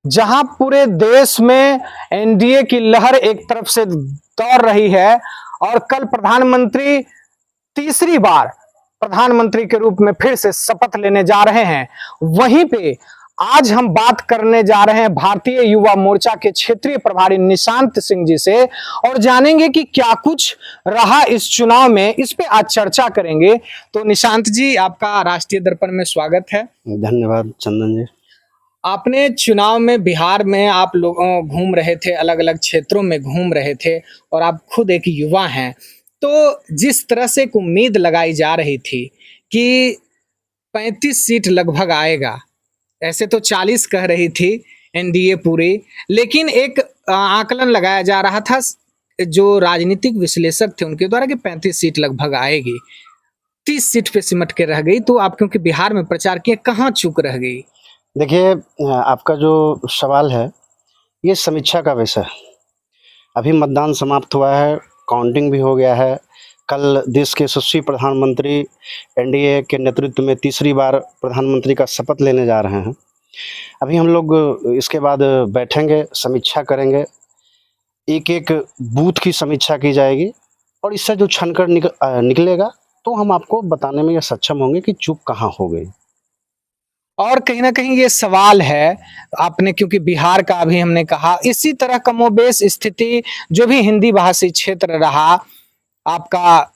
जहां पूरे देश में एनडीए की लहर एक तरफ से दौड़ रही है और कल प्रधानमंत्री तीसरी बार प्रधानमंत्री के रूप में फिर से शपथ लेने जा रहे हैं। वहीं पे आज हम बात करने जा रहे हैं भारतीय युवा मोर्चा के क्षेत्रीय प्रभारी निशांत सिंह जी से और जानेंगे कि क्या कुछ रहा इस चुनाव में, इस पे आज चर्चा करेंगे। तो निशांत जी, आपका राष्ट्रीय दर्पण में स्वागत है। धन्यवाद चंदन जी। आपने चुनाव में बिहार में आप लोग घूम रहे थे, अलग अलग क्षेत्रों में घूम रहे थे और आप खुद एक युवा हैं। तो जिस तरह से एक उम्मीद लगाई जा रही थी कि 35 सीट लगभग आएगा, ऐसे तो 40 कह रही थी एनडीए पूरी, लेकिन एक आकलन लगाया जा रहा था जो राजनीतिक विश्लेषक थे उनके द्वारा कि 35 सीट लगभग आएगी, 30 सीट पे सिमट के रह गई। तो आप क्योंकि बिहार में प्रचार किए, कहाँ चूक रह गई? देखिए, आपका जो सवाल है ये समीक्षा का विषय है। अभी मतदान समाप्त हुआ है, काउंटिंग भी हो गया है। कल देश के यशस्वी प्रधानमंत्री एनडीए के नेतृत्व में तीसरी बार प्रधानमंत्री का शपथ लेने जा रहे हैं। अभी हम लोग इसके बाद बैठेंगे, समीक्षा करेंगे, एक एक बूथ की समीक्षा की जाएगी और इससे जो छनकर निकलेगा तो हम आपको बताने में ये सक्षम होंगे कि चूक कहाँ हो गई। और कहीं ना कहीं ये सवाल है, आपने क्योंकि बिहार का अभी हमने कहा, इसी तरह कमोबेश स्थिति जो भी हिंदी भाषी क्षेत्र रहा, आपका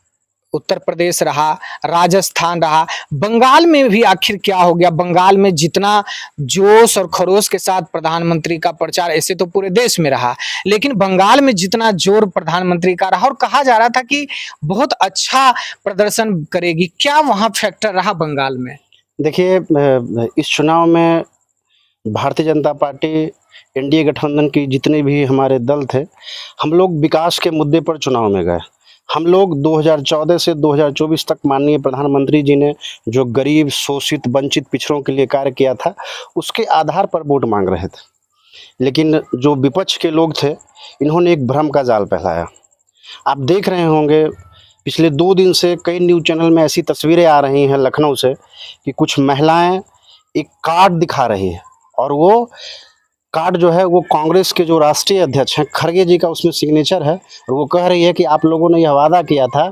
उत्तर प्रदेश रहा, राजस्थान रहा, बंगाल में भी आखिर क्या हो गया? बंगाल में जितना जोश और खरोश के साथ प्रधानमंत्री का प्रचार, ऐसे तो पूरे देश में रहा, लेकिन बंगाल में जितना जोर प्रधानमंत्री का रहा और कहा जा रहा था कि बहुत अच्छा प्रदर्शन करेगी, क्या वहां फैक्टर रहा बंगाल में? देखिए, इस चुनाव में भारतीय जनता पार्टी एनडीए गठबंधन की जितने भी हमारे दल थे, हम लोग विकास के मुद्दे पर चुनाव में गए। हम लोग 2014 से 2024 तक माननीय प्रधानमंत्री जी ने जो गरीब, शोषित, वंचित पिछड़ों के लिए कार्य किया था, उसके आधार पर वोट मांग रहे थे। लेकिन जो विपक्ष के लोग थे, इन्होंने एक भ्रम का जाल फैलाया। आप देख रहे होंगे पिछले 2 दिन से कई न्यूज़ चैनल में ऐसी तस्वीरें आ रही हैं लखनऊ से कि कुछ महिलाएं एक कार्ड दिखा रही है और वो कार्ड जो है वो कांग्रेस के जो राष्ट्रीय अध्यक्ष हैं खड़गे जी का उसमें सिग्नेचर है और वो कह रही है कि आप लोगों ने यह वादा किया था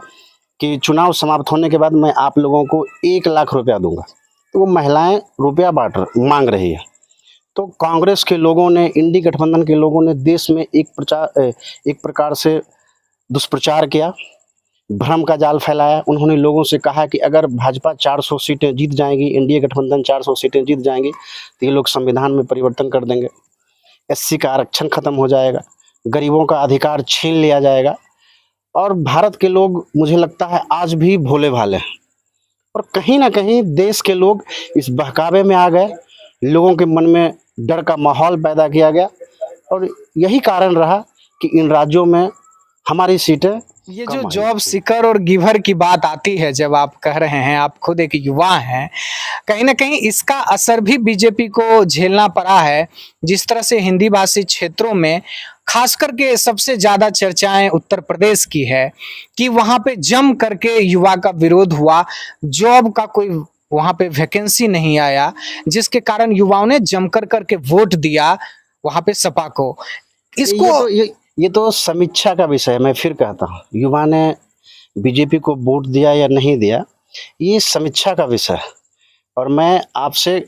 कि चुनाव समाप्त होने के बाद मैं आप लोगों को 1 लाख रुपया दूंगा। तो वो महिलाएं रुपया मांग रही है। तो कांग्रेस के लोगों ने, इंडी गठबंधन के लोगों ने देश में एक प्रकार से दुष्प्रचार किया, भ्रम का जाल फैलाया। उन्होंने लोगों से कहा कि अगर भाजपा 400 सीटें जीत जाएंगी, एनडीए गठबंधन 400 सीटें जीत जाएंगी तो ये लोग संविधान में परिवर्तन कर देंगे, एससी का आरक्षण खत्म हो जाएगा, गरीबों का अधिकार छीन लिया जाएगा। और भारत के लोग, मुझे लगता है, आज भी भोले भाले हैं और कहीं ना कहीं देश के लोग इस बहकावे में आ गए, लोगों के मन में डर का माहौल पैदा किया गया और यही कारण रहा कि इन राज्यों में हमारी सीटें। ये जो जॉब सीकर और गिवर की बात आती है, जब आप कह रहे हैं, आप खुद एक युवा हैं, कहीं ना कहीं इसका असर भी बीजेपी को झेलना पड़ा है। जिस तरह से हिंदी भाषी क्षेत्रों में खास करके सबसे ज्यादा चर्चाएं उत्तर प्रदेश की है कि वहां पे जम करके युवा का विरोध हुआ, जॉब का कोई वहां पे वैकेंसी नहीं आया, जिसके कारण युवाओं ने जमकर करके वोट दिया वहां पे सपा को। इसको ये तो समीक्षा का विषय है। मैं फिर कहता हूँ, युवा ने बीजेपी को वोट दिया या नहीं दिया, ये समीक्षा का विषय है। और मैं आपसे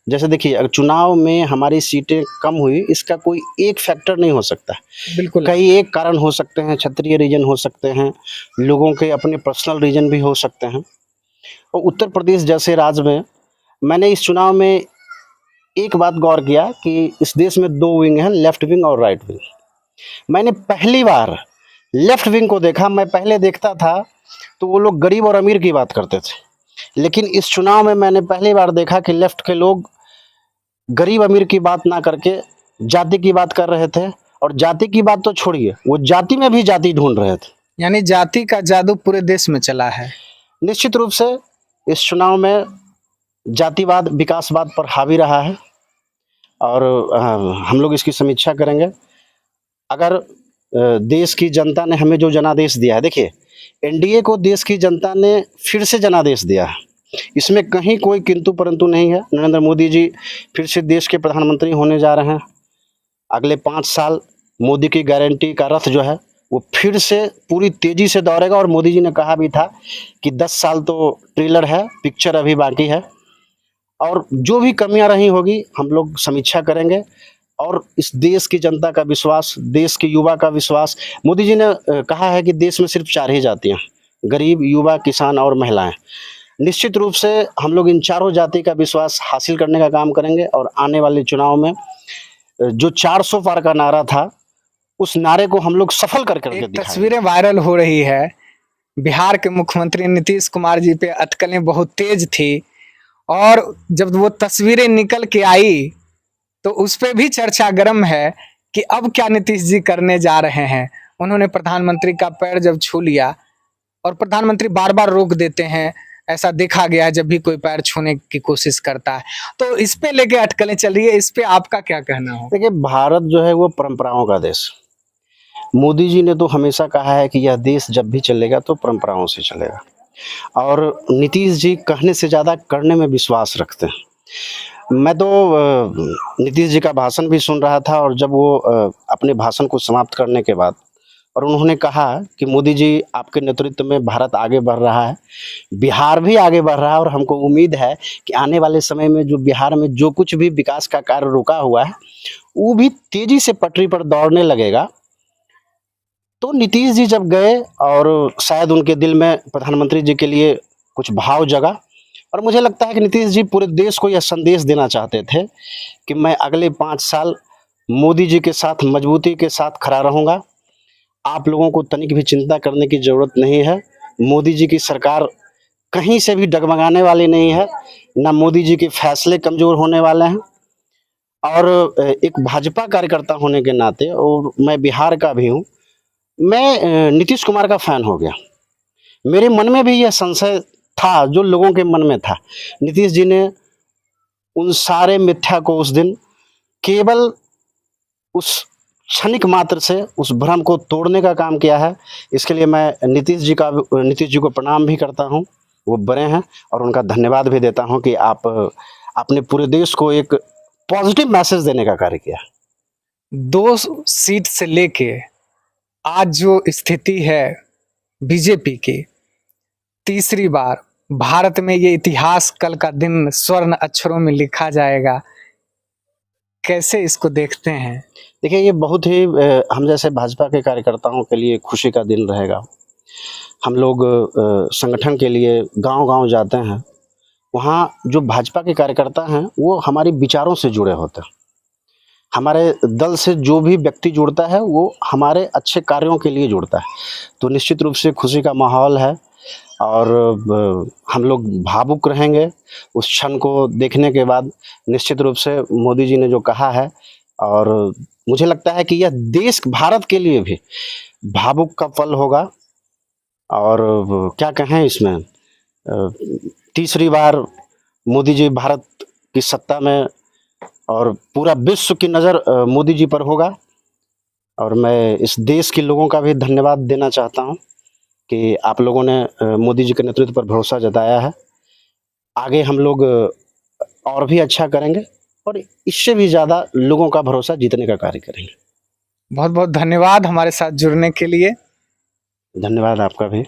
जैसे देखिए, अगर चुनाव में हमारी सीटें कम हुई, इसका कोई एक फैक्टर नहीं हो सकता। बिल्कुल कई एक कारण हो सकते हैं, क्षेत्रीय रीजन हो सकते हैं, लोगों के अपने पर्सनल रीजन भी हो सकते हैं। और उत्तर प्रदेश जैसे राज्य में मैंने इस चुनाव में एक बात गौर किया कि इस देश में 2 विंग हैं, लेफ्ट विंग और राइट विंग। मैंने पहली बार लेफ्ट विंग को देखा। मैं पहले देखता था तो वो लोग गरीब और अमीर की बात करते थे, लेकिन इस चुनाव में मैंने पहली बार देखा कि लेफ्ट के लोग गरीब अमीर की बात ना करके जाति की बात कर रहे थे। और जाति की बात तो छोड़िए, वो जाति में भी जाति ढूंढ रहे थे। यानी जाति का जादू पूरे देश में चला है। निश्चित रूप से इस चुनाव में जातिवाद विकासवाद पर हावी रहा है और हम लोग इसकी समीक्षा करेंगे। अगर देश की जनता ने हमें जो जनादेश दिया है, देखिए, एनडीए को देश की जनता ने फिर से जनादेश दिया है। इसमें कहीं कोई किंतु परंतु नहीं है। नरेंद्र मोदी जी फिर से देश के प्रधानमंत्री होने जा रहे हैं। अगले 5 साल मोदी की गारंटी का रथ जो है वो फिर से पूरी तेजी से दौड़ेगा। और मोदी जी ने कहा भी था कि 10 साल तो ट्रेलर है, पिक्चर अभी बाकी है, और जो भी कमियां रही होगी हम लोग समीक्षा करेंगे। और इस देश की जनता का विश्वास, देश के युवा का विश्वास, मोदी जी ने कहा है कि देश में सिर्फ 4 ही जातियां, गरीब, युवा, किसान और महिलाएं। निश्चित रूप से हम लोग इन चारों जाति का विश्वास हासिल करने का काम करेंगे। और आने वाले चुनाव में जो 400 पार का नारा था, उस नारे को हम लोग सफल कर करके एक दिखाएंगे। तस्वीरें वायरल हो रही है, बिहार के मुख्यमंत्री नीतीश कुमार जी पे अटकलें बहुत तेज थी, और जब वो तस्वीरें निकल के आई तो उस पे भी चर्चा गर्म है कि अब क्या नीतीश जी करने जा रहे हैं। उन्होंने प्रधानमंत्री का पैर जब छू लिया, और प्रधानमंत्री बार बार रोक देते हैं, ऐसा देखा गया है जब भी कोई पैर छूने की कोशिश करता है। तो इस पे लेके अटकलें चल रही है, इस पे आपका क्या कहना हो? देखिए, भारत जो है वो परंपराओं का देश। मोदी जी ने तो हमेशा कहा है कि यह देश जब भी चलेगा तो परंपराओं से चलेगा, और नीतीश जी कहने से ज़्यादा करने में विश्वास रखते हैं। मैं तो नीतीश जी का भाषण भी सुन रहा था, और जब वो अपने भाषण को समाप्त करने के बाद और उन्होंने कहा कि मोदी जी आपके नेतृत्व में भारत आगे बढ़ रहा है, बिहार भी आगे बढ़ रहा है, और हमको उम्मीद है कि आने वाले समय में जो बिहार में जो कुछ भी विकास का कार्य रुका हुआ है वो भी तेजी से पटरी पर दौड़ने लगेगा। तो नीतीश जी जब गए, और शायद उनके दिल में प्रधानमंत्री जी के लिए कुछ भाव जगा, और मुझे लगता है कि नीतीश जी पूरे देश को यह संदेश देना चाहते थे कि मैं अगले 5 साल मोदी जी के साथ मजबूती के साथ खड़ा रहूँगा। आप लोगों को तनिक भी चिंता करने की ज़रूरत नहीं है। मोदी जी की सरकार कहीं से भी डगमगाने वाली नहीं है, ना मोदी जी के फैसले कमज़ोर होने वाले हैं। और एक भाजपा कार्यकर्ता होने के नाते, और मैं बिहार का भी हूँ, मैं नीतीश कुमार का फ़ैन हो गया। मेरे मन में भी यह संशय था जो लोगों के मन में था। नीतीश जी ने उन सारे मिथ्या को उस दिन केवल उस क्षणिक मात्र से उस भ्रम को तोड़ने का काम किया है। इसके लिए मैं नीतीश जी को प्रणाम भी करता हूँ। वो बड़े हैं, और उनका धन्यवाद भी देता हूँ कि आपने पूरे देश को एक पॉजिटिव मैसेज देने का कार्य किया। 2 सीट से लेके आज जो स्थिति है बीजेपी की, तीसरी बार भारत में ये इतिहास कल का दिन स्वर्ण अक्षरों में लिखा जाएगा, कैसे इसको देखते हैं? देखिए, ये बहुत ही हम जैसे भाजपा के कार्यकर्ताओं के लिए खुशी का दिन रहेगा। हम लोग संगठन के लिए गांव-गांव जाते हैं। वहाँ जो भाजपा के कार्यकर्ता हैं वो हमारे विचारों से जुड़े होते हैं। हमारे दल से जो भी व्यक्ति जुड़ता है वो हमारे अच्छे कार्यों के लिए जुड़ता है। तो निश्चित रूप से खुशी का माहौल है, और हम लोग भावुक रहेंगे उस क्षण को देखने के बाद। निश्चित रूप से मोदी जी ने जो कहा है, और मुझे लगता है कि यह देश, भारत के लिए भी भावुक का पल होगा। और क्या कहें इसमें, तीसरी बार मोदी जी भारत की सत्ता में, और पूरा विश्व की नज़र मोदी जी पर होगा। और मैं इस देश के लोगों का भी धन्यवाद देना चाहता हूं कि आप लोगों ने मोदी जी के नेतृत्व पर भरोसा जताया है। आगे हम लोग और भी अच्छा करेंगे, और इससे भी ज़्यादा लोगों का भरोसा जीतने का कार्य करेंगे। बहुत बहुत धन्यवाद हमारे साथ जुड़ने के लिए। धन्यवाद आपका भी।